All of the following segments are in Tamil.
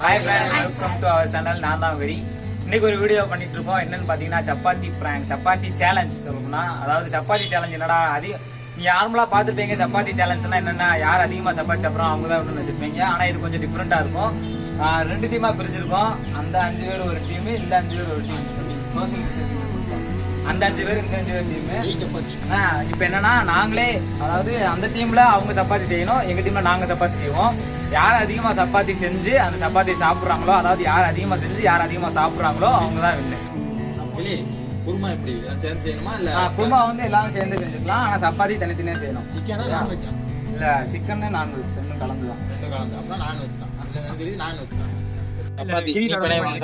Hi friends, welcome to our channel. நான் தான் வெரி. இன்னைக்கு ஒரு வீடியோ பண்ணிட்டு இருக்கோம். என்னன்னு பாத்தீங்கன்னா சப்பாத்தி பிராங்க், சப்பாத்தி சேலஞ்ச் சொல்லணும்னா. அதாவது சப்பாத்தி சேலஞ்ச் என்னடா, நீ நார்மலா பாத்துப்பீங்க. சப்பாத்தி சேலஞ்ச்னா என்னன்னா, யார் அதிகமா சப்பாத்தி சாப்பிட்றோம் அவங்க தான் ஒன்று வச்சிருப்பீங்க. ஆனா இது கொஞ்சம் டிஃப்ரெண்டா இருக்கும். 2 டீமா பிரிஞ்சிருக்கோம். அந்த 5 பேர் ஒரு டீம், இந்த 5 பேர் ஒரு டீம். அந்த 5 பேர், இந்த 5 பேர் டீம். இப்போ என்னன்னா, நாங்களே அதாவது அந்த டீம்ல அவங்க சப்பாத்தி செய்யணும், எங்க டீம்ல நாங்க சப்பாத்தி செய்வோம். யார் அதிகமா சப்பாத்தி செஞ்சு அந்த சப்பாத்தி சாப்பிட்றாங்களோ, அதாவது யார் அதிகமா செஞ்சு யார் அதிகமா சாப்பிட்றாங்களோ அவங்க தான் வின்னு. குருமா எப்படி சேர்ந்து செய்யணுமா? இல்ல குருமா வந்து எல்லாரும் சேர்ந்து செஞ்சுக்கலாம். ஆனா சப்பாத்தி தனித்தனியா செய்யணும். சிக்கனா நான்வெஜ்? இல்ல சிக்கன் நான்வெஜ் ரெண்டும் கலந்துதான். ரெண்டும் கலந்து. அப்படின்னா நான்வெஜ் தான். அதுல எனக்கு தெரியுது நான்வெஜ் தான்.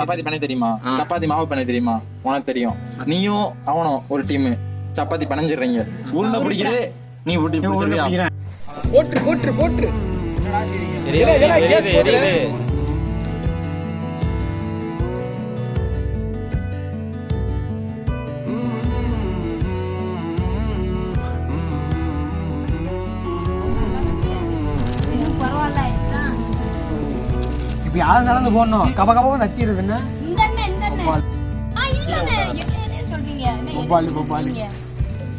சப்பாத்தி பண்ண தெரியுமா? சப்பாத்தி மாவு பண்ண தெரியுமா? உனக்கு தெரியும். நீயும் அவனும் ஒரு டீம் சப்பாத்தி பனஞ்சிடுறீங்க. உருண்டை பிடிக்கிறது நீ பிடிச்சிருவியா? போட்டு இப்ப யாரும் நடந்து போடணும். கப கபா நத்திடுது. என்ன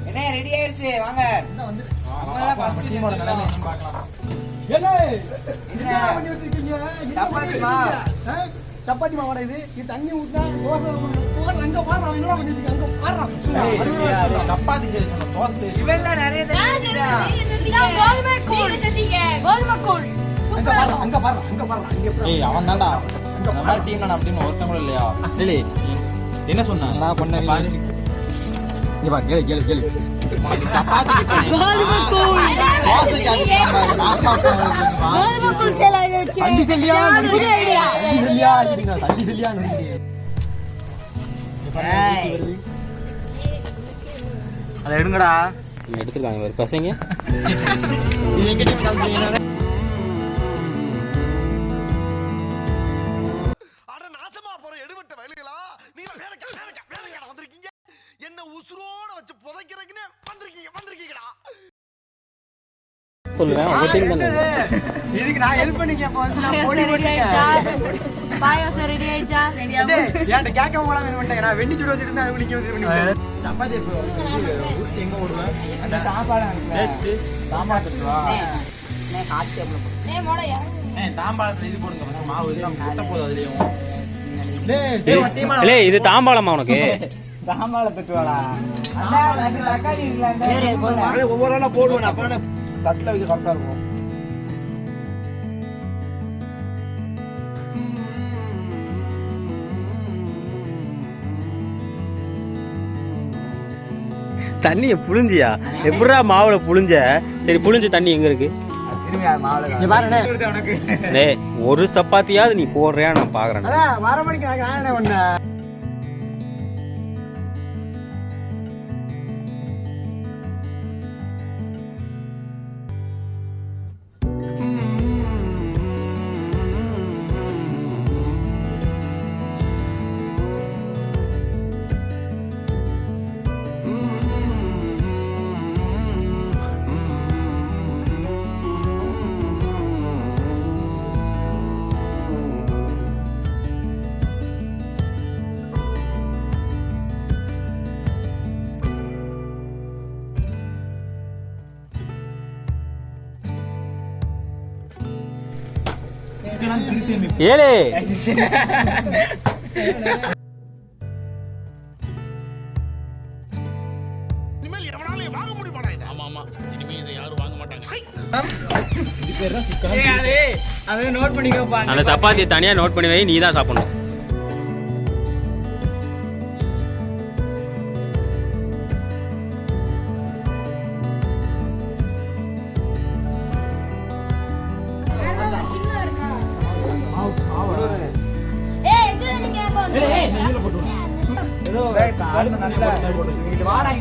என்ன ரெடி ஆயிருச்சு, வாங்க. சப்பாத்தி மாவோட இது தண்ணி ஊத்தா தோசை அங்க பாரு. அவன் என்ன பண்ணிட்டு அங்க பாரு. சப்பாத்தி செய்யணும், தோசை இவன் தான் நிறைய அங்க பாரு. அவன் தான்டா இந்த மாதிரி டீம்ல நான் அப்படின்னு ஒருத்தவங்களும் இல்லையா? இல்லை என்ன சொன்ன? நான் பண்ண இங்க பாரு, கேளு அதை எடுங்கடா. எடுத்துருக்காங்க ஒரு பசங்க. என்ன உசுரோட வச்சு புதைக்கிறதுக்குன்னு வந்திருக்கீங்கடா. சொல்லுவேன் உங்க டீம் தானே. இதுக்கு நான் ஹெல்ப் பண்ணிக்க. அப்ப வந்து நான் போடி போடிச்சா பாயாசம் ரெடி ஆயிச்சா? ஏன்டா கேக்க போலாம் பண்ணிட்டேன். நான் வெண்ணி சுட வச்சிட்டு இருந்தா அது பண்ணி சப்பாத்தி எங்க ஓடுவேன்? அந்த சாப்பாடு சாம்பார் சட்டுவா தாம்பாளத்துல இது போடுங்க. மாவு எல்லாம் முட்டை போதும் அதுலயும். இது தாம்பாளமா உனக்கு? சாம்பார் தட்டுவாடா. ஒவ்வொரு நாளா போடுவேன். அப்ப தட்டுல வைக்க கரெக்டா இருக்கும். தண்ணிய புளிஞ்சியா? எப்படா மாவுல புளிஞ்ச? சரி, புளிஞ்ச தண்ணி எங்க இருக்கு? ஒரு சப்பாத்தியாவது நீ போடுறியா? நான் பாக்குறேன். வர மணிக்கு நான் ஒண்ணு ஏலே இனிமேல் எவனாலும் வாங்க முடியுமாடா இது? ஆமா இனிமே இதை யாரும் வாங்க மாட்டாங்க. அதை நோட் பண்ணிக்கோப்பா. அந்த சப்பாத்தியை தனியா நோட் பண்ணி வை. நீ தான் சாப்பிடணும். வாடா நீ.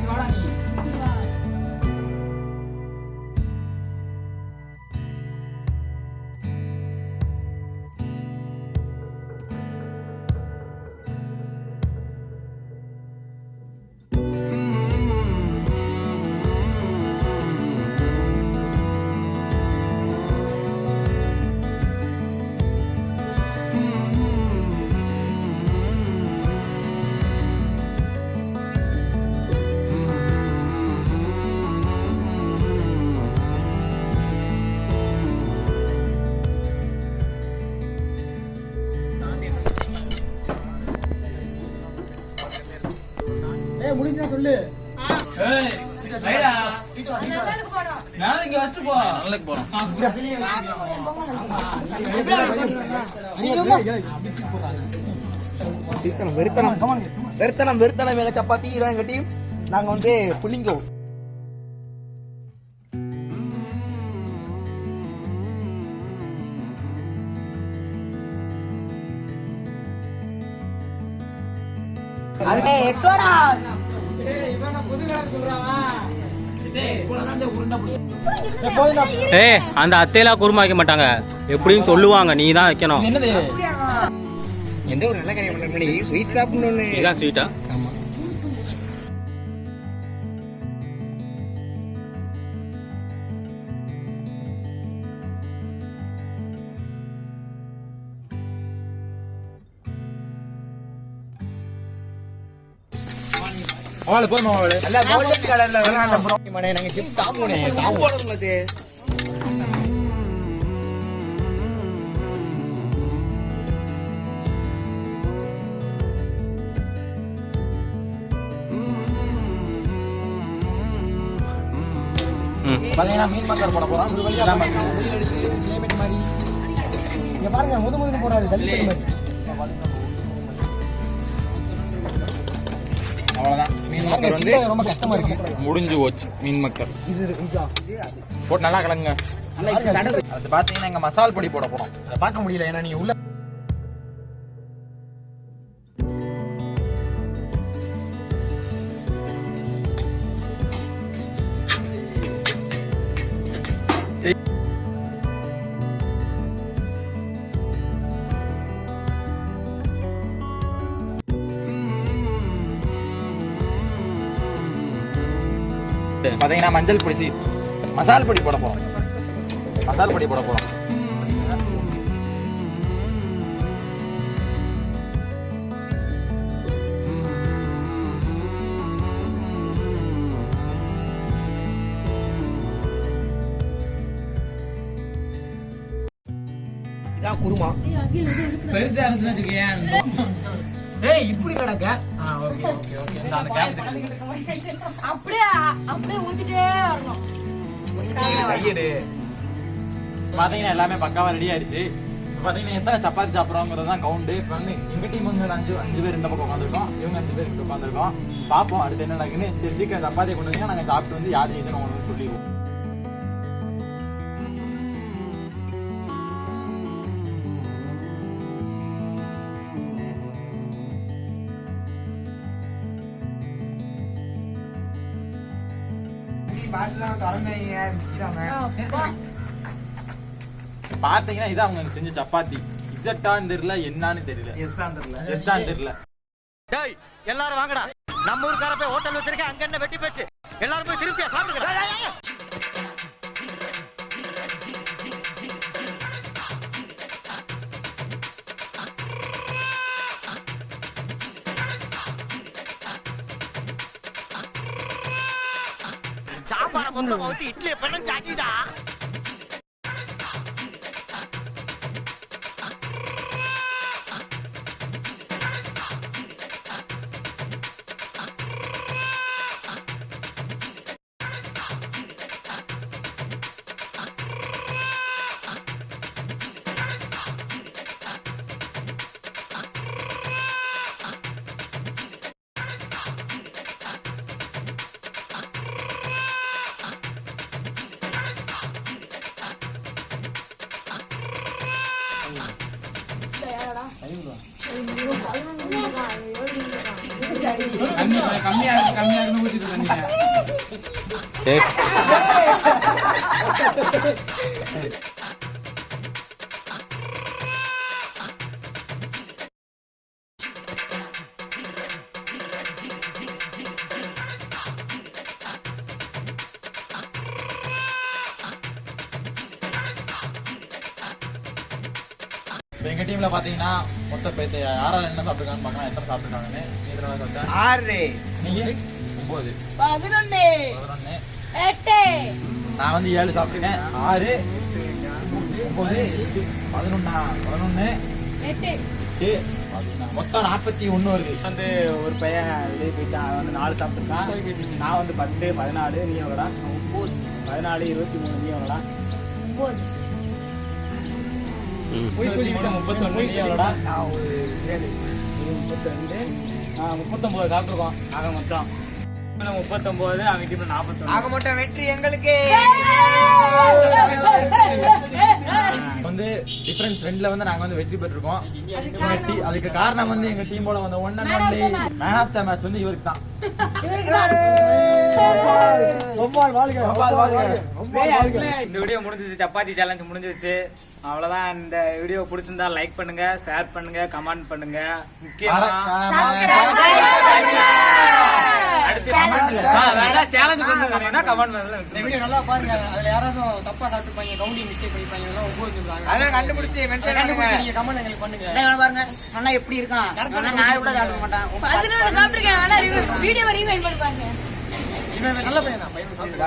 சொல்லு. நல்லக்கு போறோம். வெறுத்தனம் மேல சப்பாத்தி இதான் கட்டி நாங்க வந்து புள்ளிங்கோ. ஏய் அந்த அத்தையெல்லாம் குருமா வைக்க மாட்டாங்க, எப்படியும் சொல்லுவாங்க, நீ தான் வைக்கணும். என்னது எந்த ஒரு நல்ல காரியம் பண்ணி ஸ்வீட் சாப்பிடணும்னு. இதான் ஸ்வீட்டா? அவளை போதுமா அவளை நல்ல கோல்டன் கலர்ல அந்த ப்ரோ மனே நாங்க ஜிப் தாமுனே தாம் போடுறது. பாத்தீங்கன்னா மீன் மக்கள் போட போறோம். ஒரு வழியா கிளைமேட் மாதிரி இங்க பாருங்க, முதுமுதுன்னு போறாரு தள்ளி மாதிரி. அவ்வளவுதான். மீன் மக்கள் வந்து ரொம்ப கஷ்டமா இருக்கு. முடிஞ்சு போச்சு. மீன் மக்கள் இது போட்டு நல்லா கலங்க. அது பாத்தீங்கன்னா எங்க மசால் பொடி போட போறோம். அதை பார்க்க முடியல, ஏன்னா நீங்க உள்ள பாத்தீங்கன்னா மஞ்சள் பொடி மசால் பொடி போட போறோம். மசால் பொடி போட போறோம். இதான் குருமா. பெருசா இருந்துச்சு. ஏய் இப்படி கிடக்க. Okay okay okay. அந்த கேப் அப்படியே ஊத்திட்டே வரணும். கையெடு. பாத்தீங்கன்னா எல்லாமே பக்காவா ரெடி ஆயிடுச்சு. பாத்தீங்கன்னா எத்தனை சப்பாத்தி சாப்பிட்றோங்கிறது தான் கவுண்டு. இப்போ வந்து எங்க டீம் வந்து அஞ்சு பேர் இந்த பக்கம் உட்காந்துருக்கோம், இவங்க 5 பேர் இங்க உட்காந்துருக்கோம். பார்ப்போம் அடுத்து என்ன நடக்குன்னு. சரி சீக்கிரம் சப்பாத்தி கொண்டு வந்து நாங்கள் சாப்பிட்டு வந்து யார் ஜெயிச்சுன்னு உங்களுக்கு சொல்லிடுவோம். பாத்தீங்கன்னா இது அவங்க செஞ்ச சப்பாத்தி. இசட்டான்னு தெரியல, என்னன்னு தெரியல. எஸ்ஸான்னு தெரியல. எல்லாரும் வாங்கடா, நம்ம ஊருக்கார போய் ஹோட்டல் வச்சிருக்கேன், அங்க என்ன வெட்டி போச்சு. எல்லாரும் போய் திருப்தியா சாப்பிடுங்க. சாப்பாட மொத்தமா ஊத்தி இட்லியை பண்ண சாக்கிடா. கம்மியா இருக்கு ஊத்திட்டு தண்ணீங்க. சரி எங்க டீம்ல பாத்தீங்கன்னா மொத்த பேத்து யாரால என்ன சாப்பிட்டுருக்கான்னு பார்க்கலாம். எத்தனை சாப்பிட்டுருக்காங்கன்னு. நீ எத்தனை சாப்பிட்ட? 6. நீங்க 9, 11 11. 8 நான் வந்து 7 சாப்பிட்டுருக்கேன். 6, 9, 11, 11, 8 8, மொத்தம் 41 வருது. வந்து ஒரு பையன் வெளியே போயிட்டான், அவன் வந்து 4 சாப்பிட்டுருக்கான். நான் வந்து 10, 14, நீ எவ்வளோடா? 14, 23, நீ எவ்வளோடா? 31, நீ எவ்வளோடா? நான் ஒரு 7, 32, 39 சாப்பிட்டுருக்கோம். ஆக மொத்தம் 39, அவன் கிட்ட 41. ஆக மொத்தம் வெற்றி எங்களுக்கு. வந்து டிஃபரன்ஸ் 2ல வந்து நாங்க வந்து வெற்றி பெற்றிருக்கோம். அதுக்கு காரணம் வந்து எங்க டீமோட வந்த one and only man of the match வந்து இவருக்கு தான். இந்த வீடியோ முடிஞ்சிச்சு, சப்பாத்தி சேலஞ்ச் முடிஞ்சிருச்சு. அவ்வளவுதான். இந்த வீடியோ பிடிச்சிருந்தா லைக் பண்ணுங்க, ஷேர் பண்ணுங்க, கமெண்ட் பண்ணுங்க. முக்கியமா அடுத்து வேற சேலஞ்ச் பண்ணுங்க, கமெண்ட் இந்த வீடியோ நல்லா பாருங்க. அதுல யாராவது தப்பா சாப்பிட்டுப்பாங்க, கவுண்டிங் மிஸ்டேக் பண்ணிப்பாங்க, இதெல்லாம் 9 சொல்றாங்க. அதெல்லாம் கண்டுபிடிச்சு நீங்க கமெண்ட் எங்களுக்கு பண்ணுங்க. பாருங்க நல்லா எப்படி இருக்கான், நான் கூட சாப்பிட மாட்டான். 11 சாப்பிட்டுருக்கேன். ஆனா வீடியோ ரிவைண்ட் பண்ணி பாருங்க. இவன் நல்ல பையன் தான், பையன் சாப்பிட்டு